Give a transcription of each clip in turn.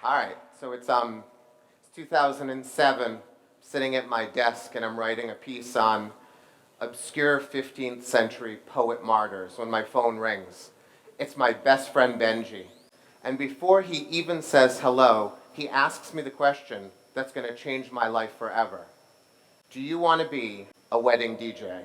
All right, so it's 2007, sitting at my desk, and I'm writing a piece on obscure 15th century poet martyrs when my phone rings. It's my best friend Benji. And before he even says hello, he asks me the question that's going to change my life forever. Do you want to be a wedding DJ?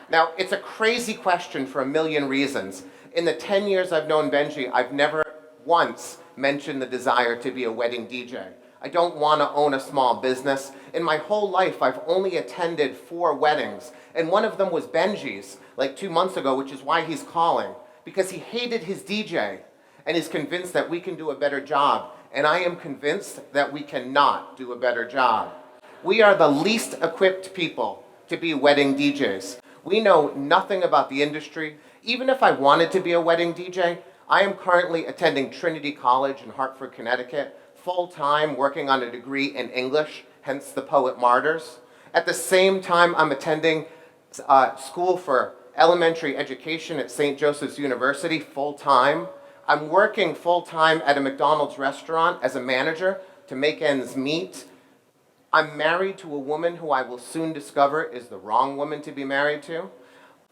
Now, it's a crazy question for a million reasons. In the 10 years I've known Benji, I've never once mentioned the desire to be a wedding DJ. I don't want to own a small business. In my whole life, I've only attended 4 weddings, and one of them was Benji's, like 2 months ago, which is why he's calling, because he hated his DJ, and is convinced that we can do a better job, and I am convinced that we cannot do a better job. We are the least equipped people to be wedding DJs. We know nothing about the industry. Even if I wanted to be a wedding DJ, I am currently attending Trinity College in Hartford, Connecticut, full-time working on a degree in English, hence the Poet Martyrs. At the same time, I'm attending school for elementary education at St. Joseph's University full-time. I'm working full-time at a McDonald's restaurant as a manager to make ends meet. I'm married to a woman who I will soon discover is the wrong woman to be married to.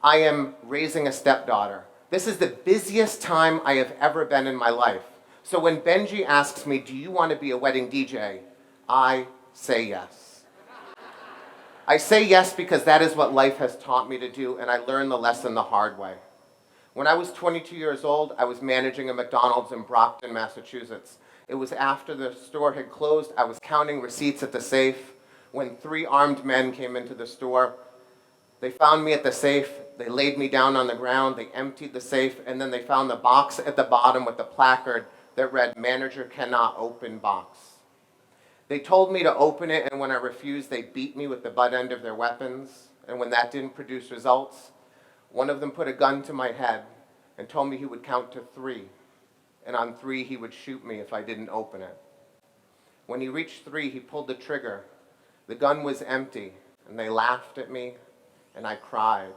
I am raising a stepdaughter. This is the busiest time I have ever been in my life. So when Benji asks me, do you want to be a wedding DJ? I say yes. I say yes because that is what life has taught me to do, and I learned the lesson the hard way. When I was 22 years old, I was managing a McDonald's in Brockton, Massachusetts. It was after the store had closed. I was counting receipts at the safe when 3 armed men came into the store. They found me at the safe. They laid me down on the ground. They emptied the safe, and then they found the box at the bottom with the placard that read, "Manager cannot open box." They told me to open it, and when I refused, they beat me with the butt end of their weapons. And when that didn't produce results, one of them put a gun to my head and told me he would count to 3. And on 3, he would shoot me if I didn't open it. When he reached 3, he pulled the trigger. The gun was empty, and they laughed at me, and I cried.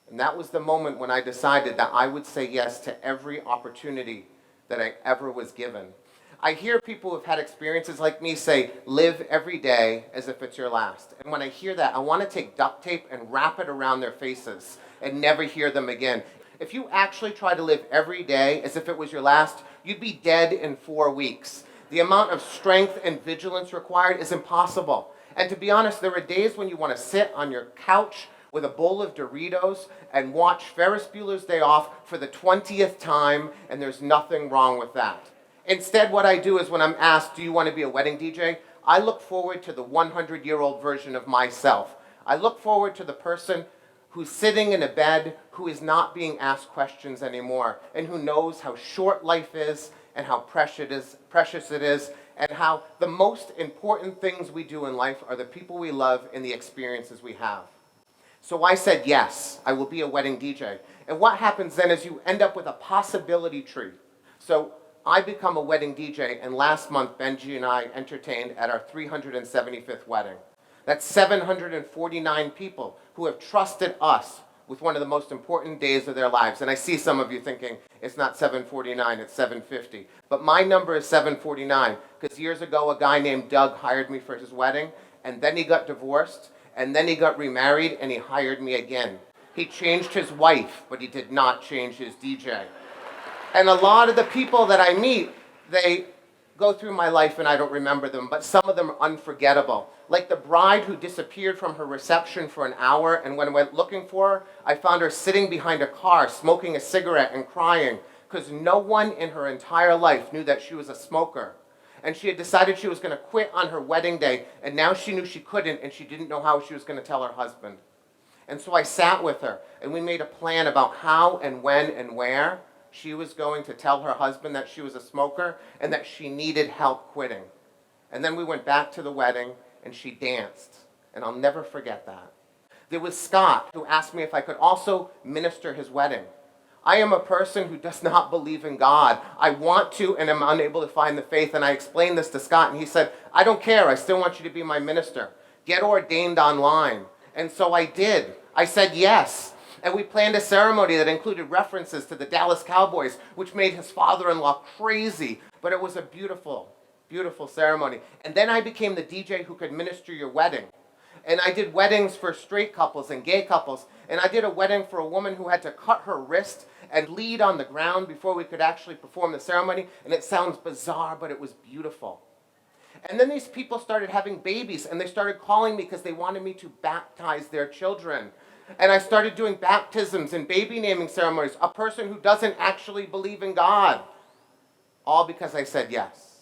And that was the moment when I decided that I would say yes to every opportunity that I ever was given. I hear people who've had experiences like me say, live every day as if it's your last. And when I hear that, I want to take duct tape and wrap it around their faces and never hear them again. If you actually try to live every day as if it was your last, you'd be dead in 4 weeks. The amount of strength and vigilance required is impossible. And to be honest, there are days when you want to sit on your couch with a bowl of Doritos and watch Ferris Bueller's Day Off for the 20th time, and there's nothing wrong with that. Instead, what I do is when I'm asked, do you want to be a wedding DJ? I look forward to the 100-year-old version of myself. I look forward to the person who's sitting in a bed, who is not being asked questions anymore, and who knows how short life is and how precious it is, and how the most important things we do in life are the people we love and the experiences we have. So I said, yes, I will be a wedding DJ. And what happens then is you end up with a possibility tree. So I become a wedding DJ, and last month Benji and I entertained at our 375th wedding. That's 749 people who have trusted us with one of the most important days of their lives. And I see some of you thinking, it's not 749, it's 750. But my number is 749, because years ago a guy named Doug hired me for his wedding, and then he got divorced, and then he got remarried, and he hired me again. He changed his wife, but he did not change his DJ. And a lot of the people that I meet, they go through my life and I don't remember them, but some of them are unforgettable. Like the bride who disappeared from her reception for an hour, and when I went looking for her, I found her sitting behind a car, smoking a cigarette and crying, because no one in her entire life knew that she was a smoker. And she had decided she was going to quit on her wedding day, and now she knew she couldn't, and she didn't know how she was going to tell her husband. And so I sat with her, and we made a plan about how and when and where she was going to tell her husband that she was a smoker and that she needed help quitting. And then we went back to the wedding, and she danced, and I'll never forget that. There was Scott, who asked me if I could also minister his wedding. I am a person who does not believe in God. I want to, and am unable to find the faith. And I explained this to Scott, and he said, I don't care. I still want you to be my minister. Get ordained online. And so I did. I said yes. And we planned a ceremony that included references to the Dallas Cowboys, which made his father-in-law crazy. But it was a beautiful, beautiful ceremony. And then I became the DJ who could minister your wedding. And I did weddings for straight couples and gay couples. And I did a wedding for a woman who had to cut her wrist and lead on the ground before we could actually perform the ceremony. And it sounds bizarre, but it was beautiful. And then these people started having babies, and they started calling me because they wanted me to baptize their children. And I started doing baptisms and baby naming ceremonies, a person who doesn't actually believe in God. All because I said yes.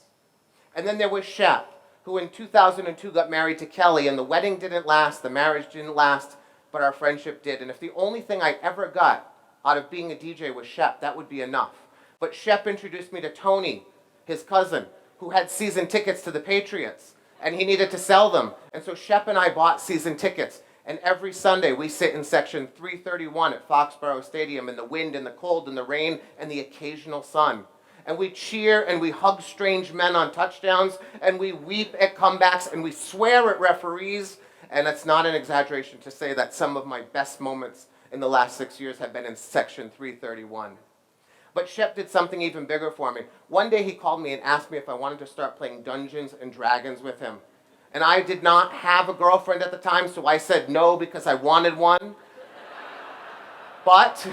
And then there was Shep, who in 2002 got married to Kelly, and the wedding didn't last, the marriage didn't last, but our friendship did. And if the only thing I ever got out of being a DJ was Shep, that would be enough. But Shep introduced me to Tony, his cousin, who had season tickets to the Patriots, and he needed to sell them. And so Shep and I bought season tickets. And every Sunday we sit in section 331 at Foxborough Stadium in the wind and the cold and the rain and the occasional sun. And we cheer and we hug strange men on touchdowns and we weep at comebacks and we swear at referees. And it's not an exaggeration to say that some of my best moments in the last 6 years have been in section 331. But Shep did something even bigger for me. One day he called me and asked me if I wanted to start playing Dungeons and Dragons with him. And I did not have a girlfriend at the time, so I said no because I wanted one. But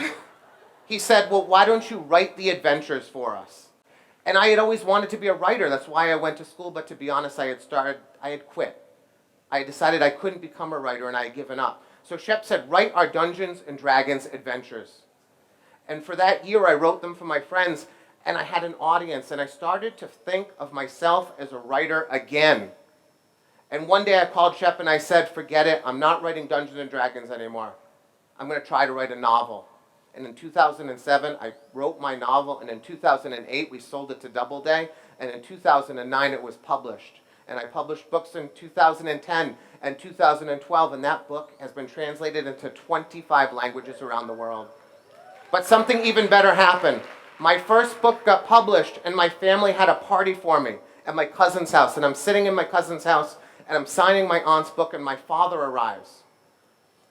he said, well, why don't you write the adventures for us? And I had always wanted to be a writer. That's why I went to school, but to be honest, I had quit. I had decided I couldn't become a writer and I had given up. So Shep said, write our Dungeons and Dragons adventures. And for that year, I wrote them for my friends, and I had an audience, and I started to think of myself as a writer again. And one day I called Shep and I said, forget it, I'm not writing Dungeons and Dragons anymore. I'm going to try to write a novel. And in 2007, I wrote my novel, and in 2008, we sold it to Doubleday, and in 2009, it was published. And I published books in 2010 and 2012, and that book has been translated into 25 languages around the world. But something even better happened. My first book got published, and my family had a party for me at my cousin's house. And I'm sitting in my cousin's house, and I'm signing my aunt's book, and my father arrives.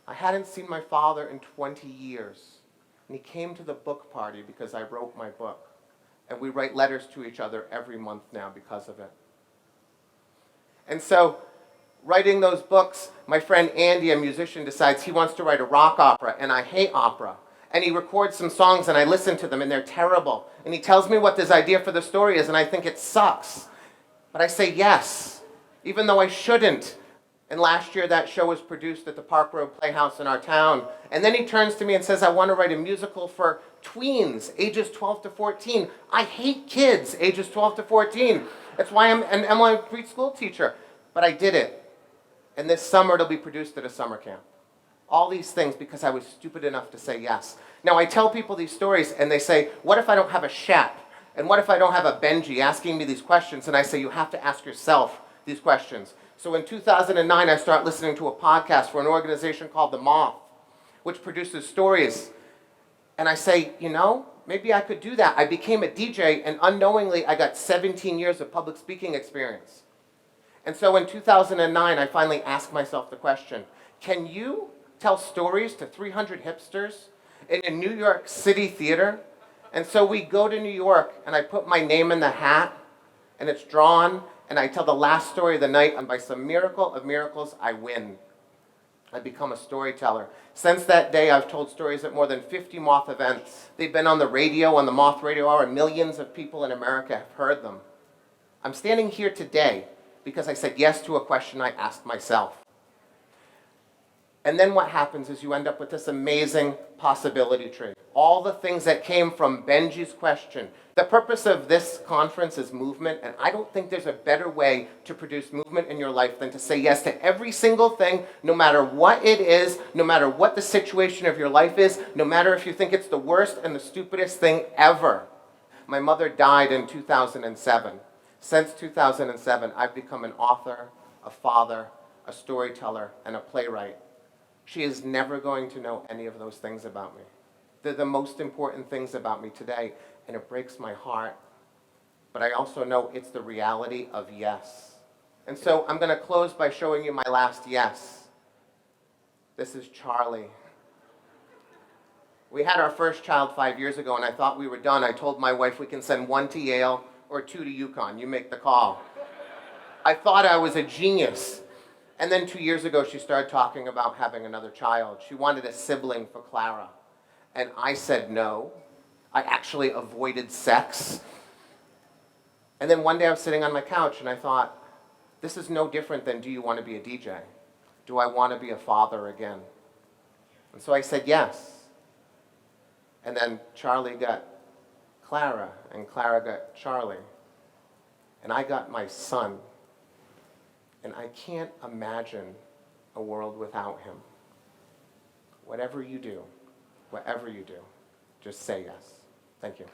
I hadn't seen my father in 20 years. And he came to the book party because I wrote my book. And we write letters to each other every month now because of it. And so, writing those books, my friend Andy, a musician, decides he wants to write a rock opera, and I hate opera. And he records some songs, and I listen to them, and they're terrible. And he tells me what this idea for the story is, and I think it sucks. But I say yes, even though I shouldn't. And last year, that show was produced at the Park Road Playhouse in our town. And then he turns to me and says, I want to write a musical for tweens, ages 12 to 14. I hate kids, ages 12 to 14. That's why I'm an preschool teacher. But I did it. And this summer, it'll be produced at a summer camp. All these things because I was stupid enough to say yes. Now, I tell people these stories, and they say, what if I don't have a Shep? And what if I don't have a Benji asking me these questions? And I say, you have to ask yourself these questions. So in 2009, I start listening to a podcast for an organization called The Moth, which produces stories. And I say, maybe I could do that. I became a DJ, and unknowingly, I got 17 years of public speaking experience. And so in 2009, I finally asked myself the question, can you tell stories to 300 hipsters in a New York City theater? And so we go to New York, and I put my name in the hat, and it's drawn, and I tell the last story of the night, and by some miracle of miracles, I win. I become a storyteller. Since that day, I've told stories at more than 50 Moth events. They've been on the radio, on the Moth Radio Hour, and millions of people in America have heard them. I'm standing here today because I said yes to a question I asked myself. And then what happens is you end up with this amazing possibility tree. All the things that came from Benji's question. The purpose of this conference is movement, and I don't think there's a better way to produce movement in your life than to say yes to every single thing, no matter what it is, no matter what the situation of your life is, no matter if you think it's the worst and the stupidest thing ever. My mother died in 2007. Since 2007, I've become an author, a father, a storyteller, and a playwright. She is never going to know any of those things about me. They're the most important things about me today, and it breaks my heart. But I also know it's the reality of yes. And so I'm going to close by showing you my last yes. This is Charlie. We had our first child 5 years ago, and I thought we were done. I told my wife we can send one to Yale, or 2 to Yukon. You make the call. I thought I was a genius. And then 2 years ago, she started talking about having another child. She wanted a sibling for Clara. And I said no. I actually avoided sex. And then one day I was sitting on my couch and I thought, this is no different than, do you want to be a DJ? Do I want to be a father again? And so I said yes. And then Charlie got Clara, and Clara got Charlie. And I got my son. And I can't imagine a world without him. Whatever you do, just say yes. Thank you.